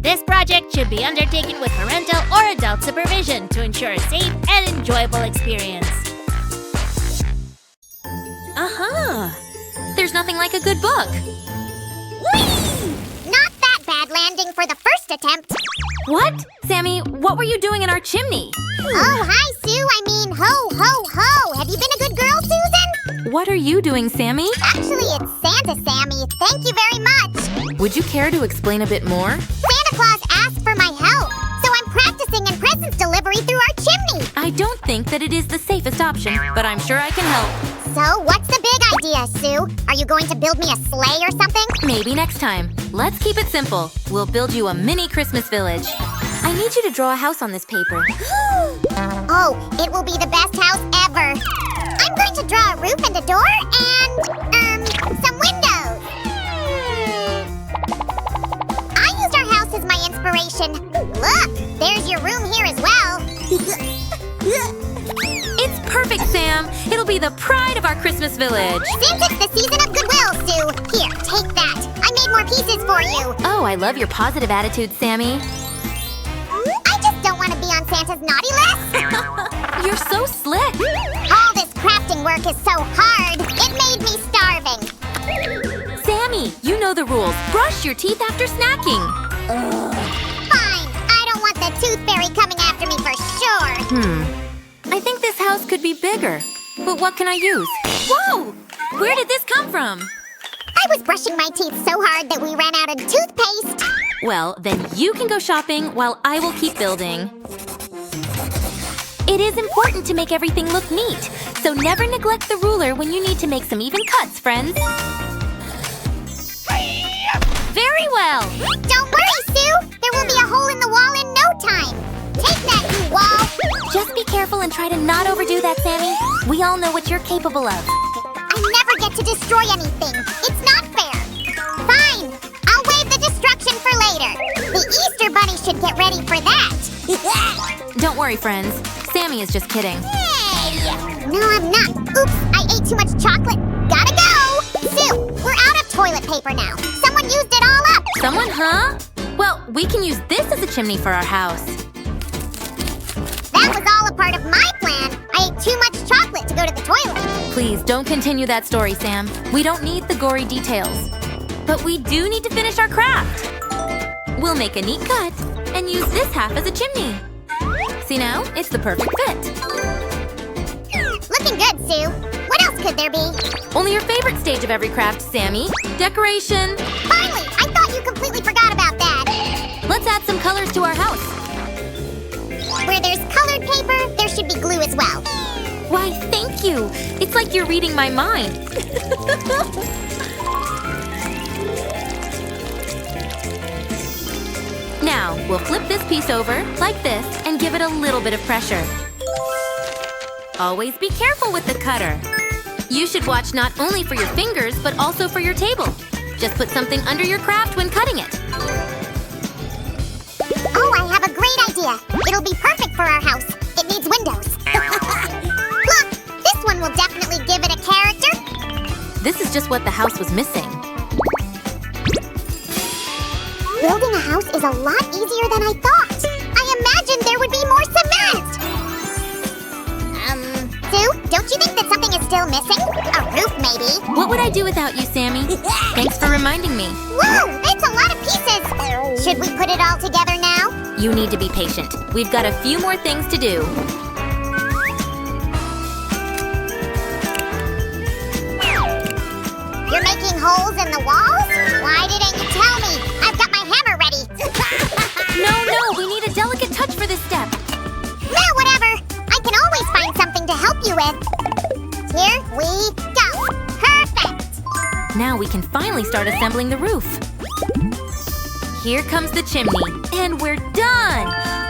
This project should be undertaken with parental or adult supervision to ensure a safe and enjoyable experience. There's nothing like a good book. Whee! Not that bad landing for the first attempt. What? Sammy, what were you doing in our chimney? Oh, hi, Sue. I mean, ho, ho, ho. Have you been a good girl, Susan? What are you doing, Sammy? Actually, it's Santa, Sammy. Thank you very much. Would you care to explain a bit more? Santa Claus asked for my help, so I'm practicing in presents delivery through our chimney. I don't think that it is the safest option, but I'm sure I can help. So, what's the big idea, Sue? Are you going to build me a sleigh or something? Maybe next time. Let's keep it simple. We'll build you a mini Christmas village. I need you to draw a house on this paper. Oh, it will be the best house ever. I'm going to draw a roof and a door and, some windows. I used our house as my inspiration. Look, there's your room here as well. It's perfect, Sam. It'll be the pride of our Christmas village. Since it's the season of goodwill, Sue, here, take that. I made more pieces for you. Oh, I love your positive attitude, Sammy. I just don't want to be on Santa's naughty list. You're so slick. All this crafting work is so hard. It made me starving. Sammy, you know the rules. Brush your teeth after snacking. Fine. I don't want the tooth fairy coming after me for sure. I think this house could be bigger. But what can I use? Whoa! Where did this come from? I was brushing my teeth so hard that we ran out of toothpaste. Well, then you can go shopping while I will keep building. It is important to make everything look neat, so never neglect the ruler when you need to make some even cuts, friends. Very well! Don't worry, Sue! There will be a hole in the wall in no time. Take that, you wall! Just be careful and try to not overdo that, Sammy. We all know what you're capable of. I never get to destroy anything. It's not fair. Fine. I'll waive the destruction for later. The Easter Bunny should get ready for that. Don't worry, friends. Sammy is just kidding. Hey! No, I'm not. Oops, I ate too much chocolate. Gotta go! Sue, we're out of toilet paper now. Someone used it all up. Someone, huh? Well, we can use this as a chimney for our house. That was all a part of my plan. I ate too much chocolate to go to the toilet. Please don't continue that story, Sam. We don't need the gory details. But we do need to finish our craft. We'll make a neat cut and use this half as a chimney. See now? It's the perfect fit. Looking good, Sue. What else could there be? Only your favorite stage of every craft, Sammy. Decoration. Finally! I thought you completely forgot about that. Let's add some colors to our house. Where there's colored paper, there should be glue as well. Why, thank you. It's like you're reading my mind. Now, we'll flip this piece over, like this, and give it a little bit of pressure. Always be careful with the cutter. You should watch not only for your fingers, but also for your table. Just put something under your craft when cutting it. Oh, I have a great idea. It'll be perfect for our house. It needs windows. Look, this one will definitely give it a character. This is just what the house was missing. Building a house is a lot easier than I thought. I imagined there would be more cement. Sue, don't you think that something is still missing? A roof, maybe. What would I do without you, Sammy? Thanks for reminding me. Whoa, that's a lot of pieces. Should we put it all together now? You need to be patient. We've got a few more things to do. You're making holes in the walls? Why didn't you tell me? I've got my hammer ready. No, we need a delicate touch for this step. No, whatever. I can always find something to help you with. Here we go. Perfect. Now we can finally start assembling the roof. Here comes the chimney, and we're done!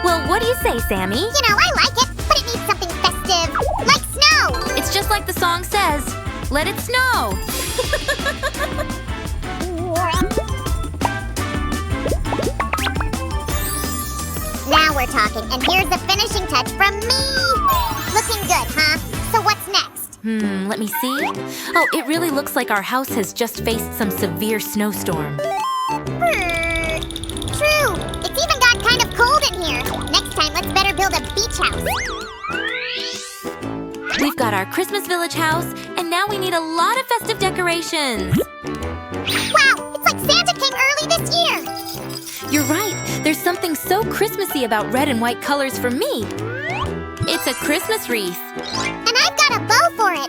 Well, what do you say, Sammy? You know, I like it, but it needs something festive, like snow. It's just like the song says, let it snow! Now we're talking, and here's the finishing touch from me. Looking good, huh? So what's next? Let me see. Oh, it really looks like our house has just faced some severe snowstorm. True. our Christmas village house, and now we need a lot of festive decorations. Wow, it's like Santa came early this year. You're right. There's something so Christmassy about red and white colors for me. It's a Christmas wreath. And I've got a bow for it.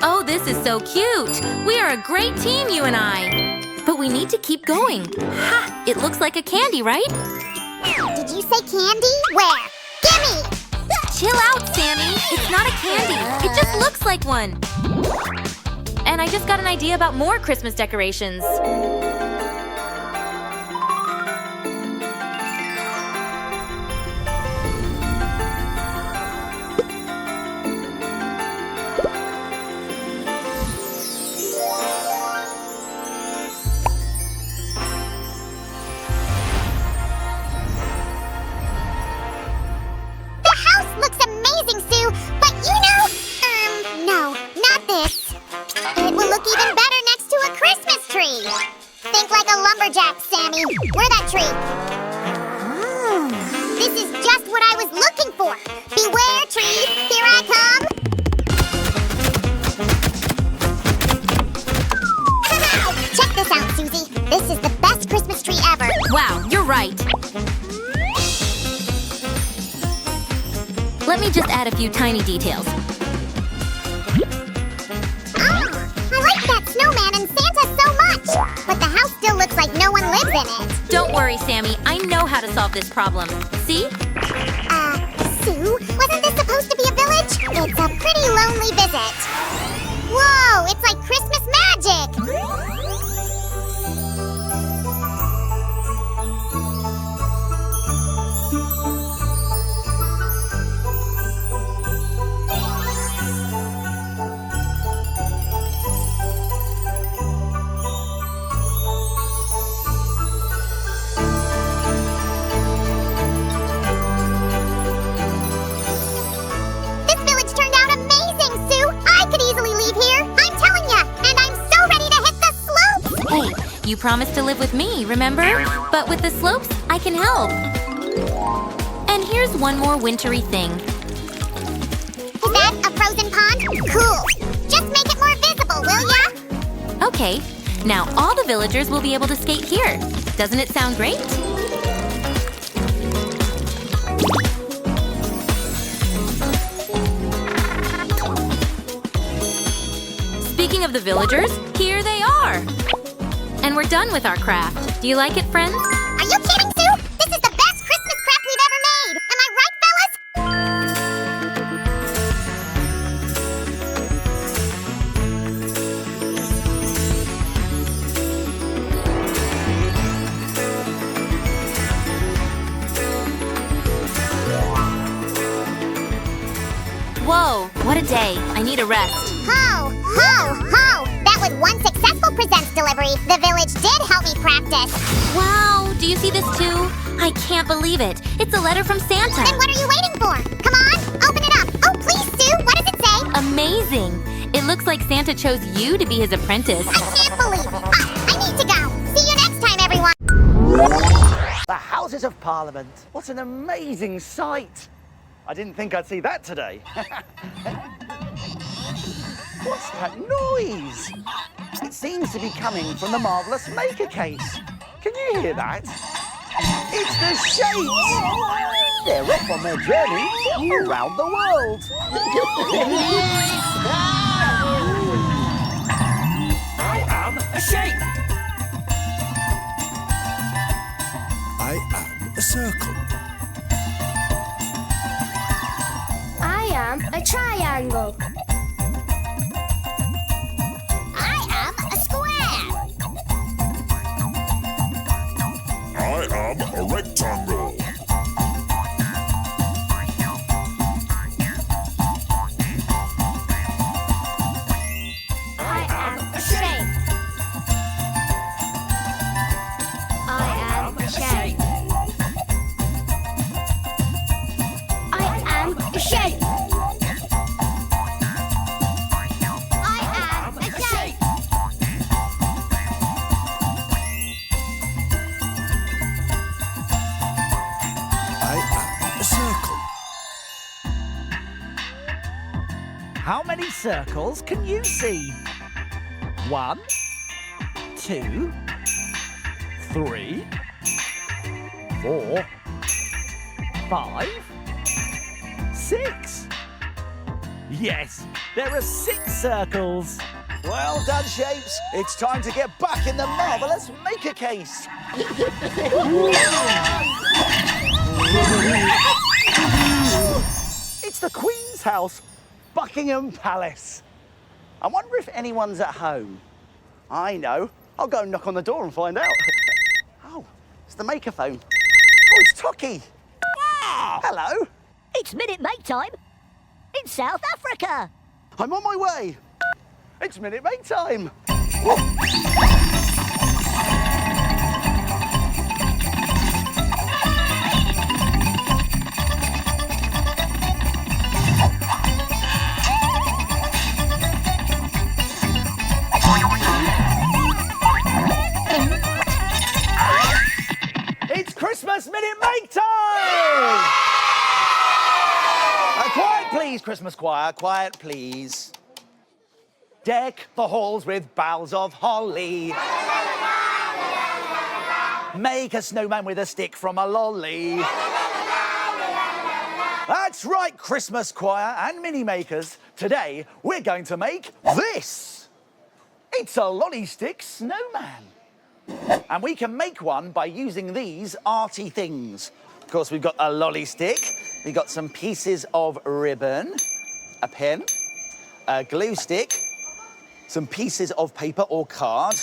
Oh, this is so cute. We are a great team, you and I. But we need to keep going. Ha! It looks like a candy, right? Did you say candy? Where? Gimme! Chill out, Sammy. It's not a candy. It just looks like one. And I just got an idea about more Christmas decorations. Think like a lumberjack, Sammy. We're that tree. This is just what I was looking for. Beware, tree. Here I come. Check this out, Susie. This is the best Christmas tree ever. Wow, you're right. Let me just add a few tiny details. I like that snowman and Santa so much. But the house still looks like no one lives in it. Don't worry, Sammy. I know how to solve this problem. See? Sue, wasn't this supposed to be a village? It's a pretty lonely visit. Whoa, it's like Christmas magic. You promised to live with me, remember? But with the slopes, I can help. And here's one more wintry thing. Is that a frozen pond? Cool. Just make it more visible, will ya? Okay. Now all the villagers will be able to skate here. Doesn't it sound great? Speaking of the villagers, here they are. And we're done with our craft. Do you like it, friends? Are you kidding, Sue? This is the best Christmas craft we've ever made! Am I right, fellas? Whoa, what a day. I need a rest. Ho, ho, ho! That was one successful Presents delivery. The village did help me practice. Wow, do you see this too? I can't believe it. It's a letter from Santa. Then what are you waiting for? Come on, open it up. Oh, please, Sue, what does it say? Amazing. It looks like Santa chose you to be his apprentice. I can't believe it. I need to go. See you next time, everyone. The Houses of Parliament. What an amazing sight. I didn't think I'd see that today. What's that noise? It seems to be coming from the marvellous maker case. Can you hear that? It's the shapes! They're off on their journey around the world. I am a shape. I am a circle. I am a triangle. I am a square. I am a rectangle. I am a shape. I am a shape. I am a shape. I am a shape. How many circles can you see? 1, 2, 3, 4, 5, 6. Yes, there are 6 circles. Well done, Shapes. It's time to get back in the marvellous maker case. It's the Queen's house, Buckingham Palace. I wonder if anyone's at home. I know. I'll go and knock on the door and find out. Oh, it's the maker phone. Oh, it's Toki. Hello. It's Minute Make time in South Africa. I'm on my way. It's Minute Maid time. It's Christmas Minute Maid time! Quiet, please, Christmas choir. Quiet, please. Deck the halls with boughs of holly. Make a snowman with a stick from a lolly. That's right, Christmas choir and mini makers. Today, we're going to make this. It's a lolly stick snowman. And we can make one by using these arty things. Of course, we've got a lolly stick. We've got some pieces of ribbon, a pen, a glue stick, some pieces of paper or card,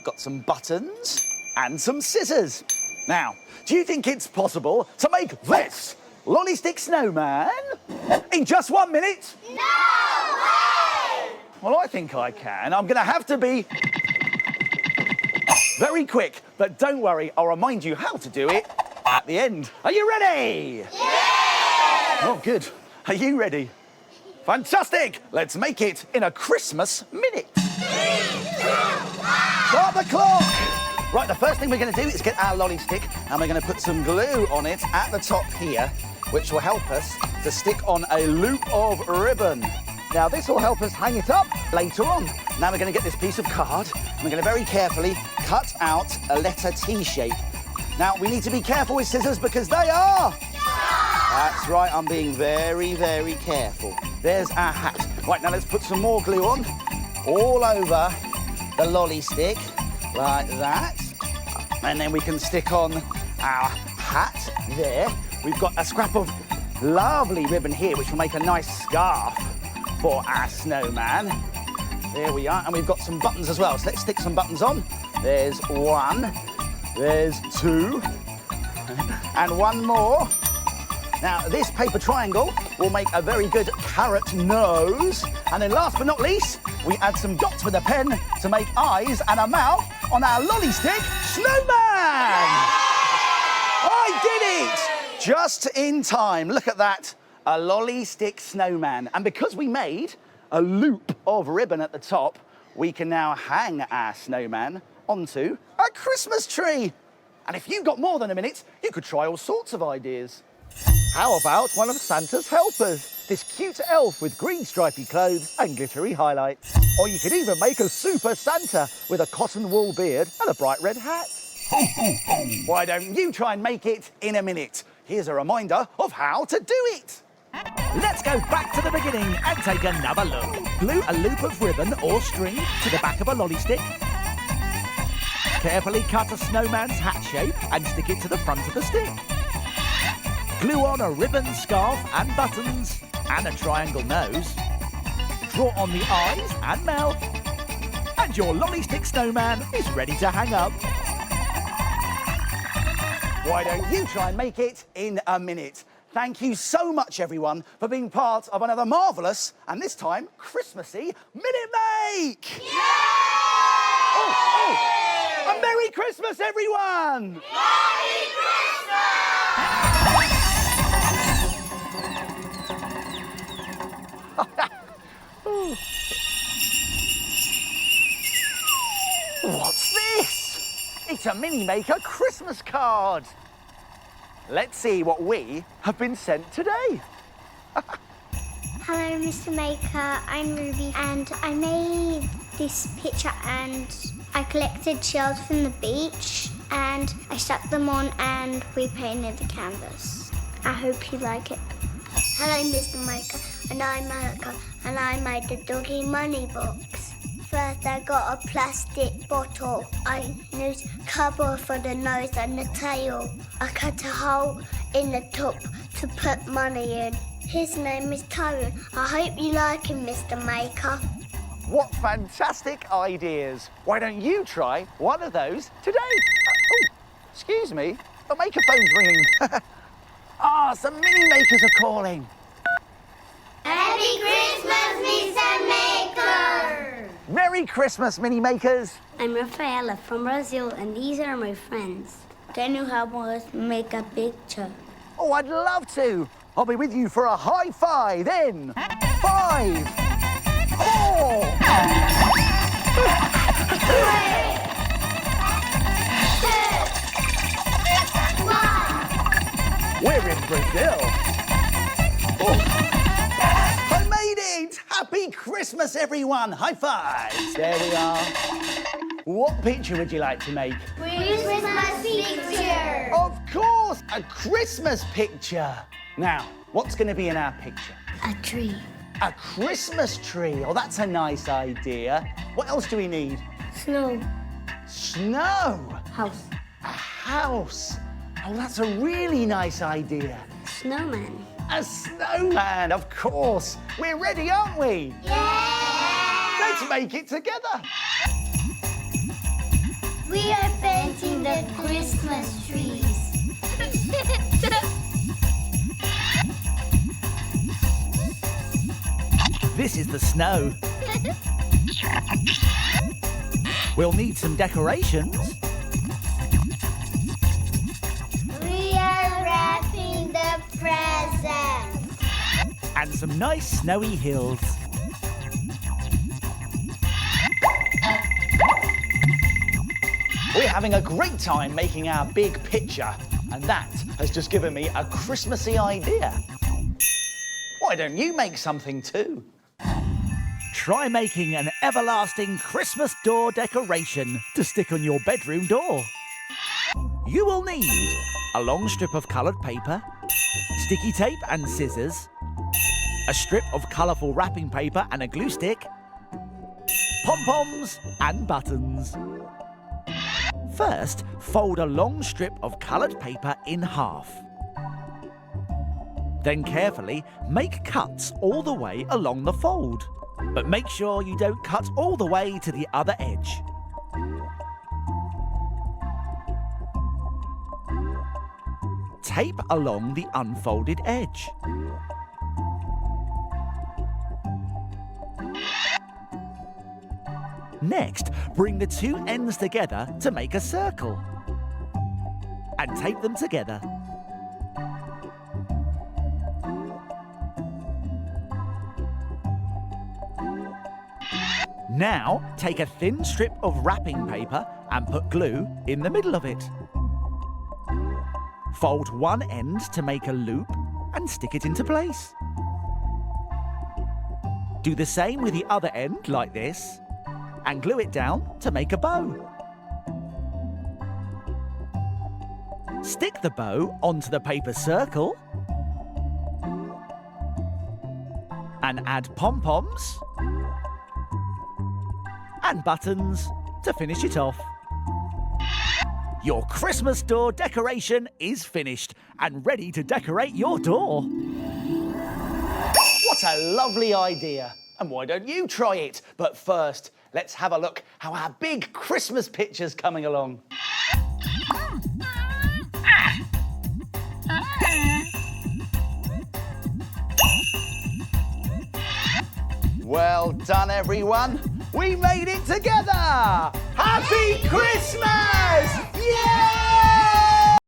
got some buttons, and some scissors. Now, do you think it's possible to make this lolly stick snowman in just 1 minute? No way! Well, I think I can. I'm going to have to be very quick, but don't worry, I'll remind you how to do it at the end. Are you ready? Yeah! Oh, good. Are you ready? Fantastic! Let's make it in a Christmas minute. 3, 2, 1. Start the clock! Right, the first thing we're going to do is get our lolly stick and we're going to put some glue on it at the top here, which will help us to stick on a loop of ribbon. Now, this will help us hang it up later on. Now we're going to get this piece of card and we're going to very carefully cut out a letter T shape. Now, we need to be careful with scissors because they are... That's right, I'm being very, very careful. There's our hat. Right, now let's put some more glue on all over the lolly stick, like that. And then we can stick on our hat there. We've got a scrap of lovely ribbon here, which will make a nice scarf for our snowman. There we are, and we've got some buttons as well. So let's stick some buttons on. There's 1, there's 2, and 1 more. Now, this paper triangle will make a very good carrot nose. And then last but not least, we add some dots with a pen to make eyes and a mouth on our lolly stick snowman! I did it! Just in time. Look at that. A lolly stick snowman. And because we made a loop of ribbon at the top, we can now hang our snowman onto a Christmas tree. And if you've got more than a minute, you could try all sorts of ideas. How about one of Santa's helpers? This cute elf with green stripy clothes and glittery highlights. Or you could even make a super Santa with a cotton wool beard and a bright red hat. Why don't you try and make it in a minute? Here's a reminder of how to do it. Let's go back to the beginning and take another look. Glue a loop of ribbon or string to the back of a lolly stick. Carefully cut a snowman's hat shape and stick it to the front of the stick. Glue on a ribbon, scarf and buttons and a triangle nose. Draw on the eyes and mouth. And your lolly stick snowman is ready to hang up. Why don't you try and make it in a minute? Thank you so much, everyone, for being part of another marvellous, and this time, Christmassy, Minute Make! Yay! Oh! A Merry Christmas, everyone! Merry What's this? It's a Mini Maker Christmas card. Let's see what we have been sent today. Hello, Mr. Maker. I'm Ruby, and I made this picture and I collected shells from the beach and I stuck them on and we painted the canvas. I hope you like it. Hello, Mr. Maker, and I'm Malika, and I made the doggy money box. First, I got a plastic bottle. I used cardboard for the nose and the tail. I cut a hole in the top to put money in. His name is Tyrone. I hope you like him, Mr. Maker. What fantastic ideas. Why don't you try one of those today? Oh, excuse me. The maker phone's ringing. Some mini makers are calling. Happy Christmas, Mr. Maker! Merry Christmas, mini makers. I'm Rafaela from Brazil, and these are my friends. Can you help us make a picture? Oh, I'd love to. I'll be with you for a high five in 5, 4. We're in Brazil. I made it! Happy Christmas, everyone! High fives! There we are. What picture would you like to make? Christmas picture! Of course, a Christmas picture. Now, what's going to be in our picture? A tree. A Christmas tree. Oh, that's a nice idea. What else do we need? Snow. Snow. House. A house. Oh, that's a really nice idea. Snowman. A snowman, of course. We're ready, aren't we? Yeah! Let's make it together. We are painting the Christmas trees. This is the snow. We'll need some decorations. We are wrapping the presents. And some nice snowy hills. We're having a great time making our big picture, and that has just given me a Christmassy idea. Why don't you make something too? Try making an everlasting Christmas door decoration to stick on your bedroom door. You will need a long strip of coloured paper, sticky tape and scissors, a strip of colourful wrapping paper and a glue stick, pom-poms and buttons. First, fold a long strip of coloured paper in half. Then carefully make cuts all the way along the fold. But make sure you don't cut all the way to the other edge. Tape along the unfolded edge. Next, bring the two ends together to make a circle. And tape them together. Now, take a thin strip of wrapping paper and put glue in the middle of it. Fold one end to make a loop and stick it into place. Do the same with the other end, like this, and glue it down to make a bow. Stick the bow onto the paper circle and add pom-poms and buttons to finish it off. Your Christmas door decoration is finished and ready to decorate your door. What a lovely idea. And why don't you try it? But first, let's have a look how our big Christmas picture's coming along. Well done, everyone. We made it together! Happy Christmas! Yay!